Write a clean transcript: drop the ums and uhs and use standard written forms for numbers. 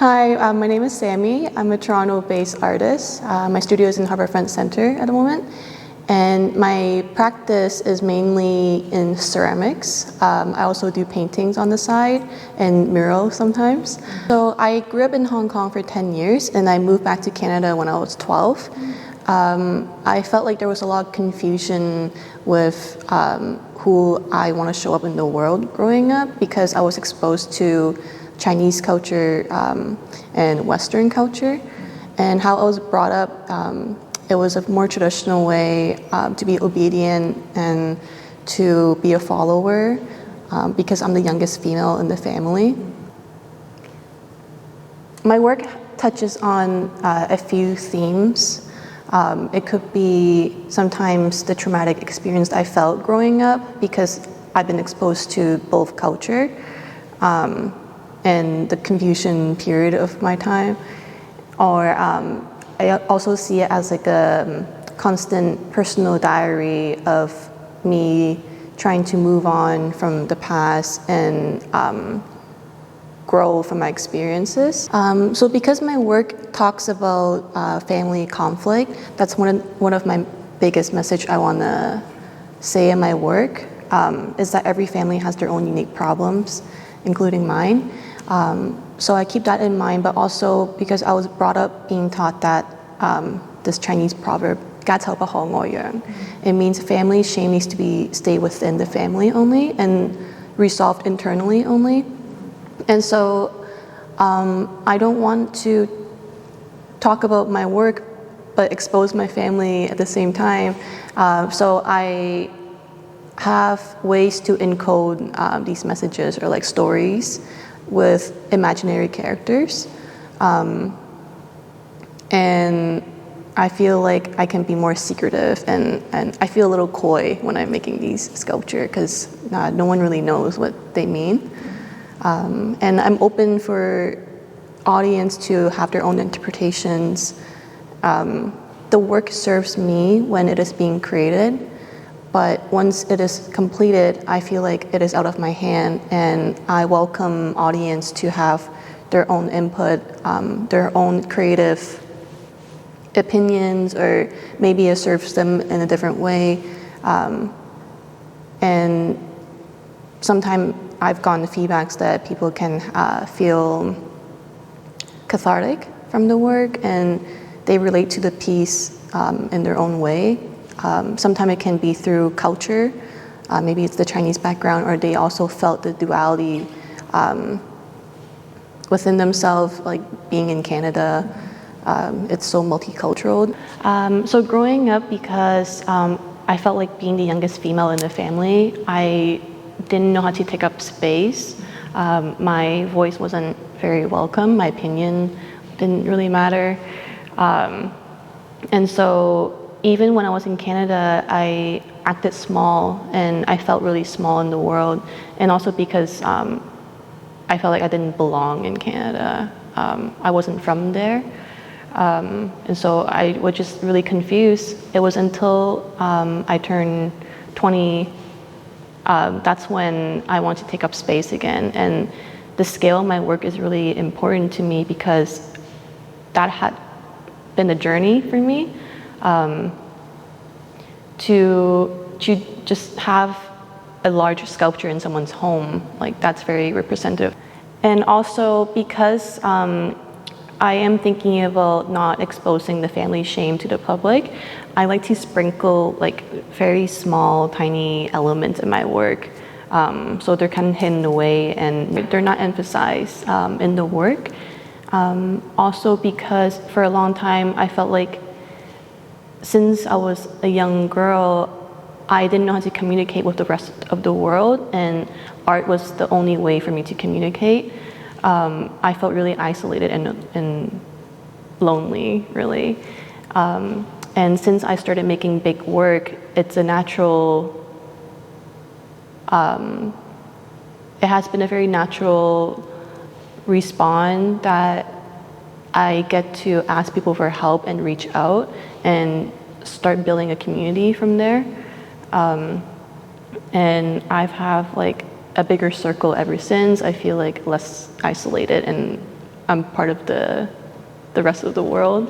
Hi, my name is Sami. I'm a Toronto-based artist. My studio is in Harbourfront Centre at the moment, and my practice is mainly in ceramics. I also do paintings on the side and murals sometimes. So I grew up in Hong Kong for 10 years, and I moved back to Canada when I was 12. I felt like there was a lot of confusion with who I want to show up in the world growing up, because I was exposed to Chinese culture and Western culture, and how I was brought up. It was a more traditional way to be obedient and to be a follower, because I'm the youngest female in the family. My work touches on a few themes. It could be sometimes the traumatic experience I felt growing up, because I've been exposed to both culture and the confusion period of my time. Or I also see it as like a constant personal diary of me trying to move on from the past and grow from my experiences. So because my work talks about family conflict, that's one of my biggest message I want to say in my work, is that every family has their own unique problems, including mine. So I keep that in mind, but also because I was brought up being taught that this Chinese proverb, 家醜不可外揚. It means family shame needs to stay within the family only and resolved internally only. And so I don't want to talk about my work but expose my family at the same time. So I have ways to encode these messages or like stories with imaginary characters. And I feel like I can be more secretive, and I feel a little coy when I'm making these sculptures, because no one really knows what they mean. And I'm open for audience to have their own interpretations. The work serves me when it is being created, but once it is completed, I feel like it is out of my hand, and I welcome audience to have their own input, their own creative opinions, or maybe it serves them in a different way. And sometimes I've gotten feedbacks that people can feel cathartic from the work, and they relate to the piece in their own way. Sometimes it can be through culture, maybe it's the Chinese background, or they also felt the duality within themselves, like being in Canada. It's so multicultural. So growing up, because I felt like being the youngest female in the family, I didn't know how to take up space. My voice wasn't very welcome. My opinion didn't really matter. And so even when I was in Canada, I acted small, and I felt really small in the world. And also because I felt like I didn't belong in Canada. I wasn't from there. And so I was just really confused. It was until I turned 20, that's when I wanted to take up space again. And the scale of my work is really important to me, because that had been a journey for me. To just have a large sculpture in someone's home, like that's very representative. And also because I am thinking about not exposing the family shame to the public, I like to sprinkle like very small, tiny elements in my work. So they're kind of hidden away and they're not emphasized in the work. Also because for a long time, I felt like since I was a young girl, I didn't know how to communicate with the rest of the world, and art was the only way for me to communicate. I felt really isolated and lonely, really. And since I started making big work, it's a natural, it has been a very natural response that I get to ask people for help and reach out and start building a community from there. And I've had like a bigger circle ever since. I feel like less isolated, and I'm part of the rest of the world.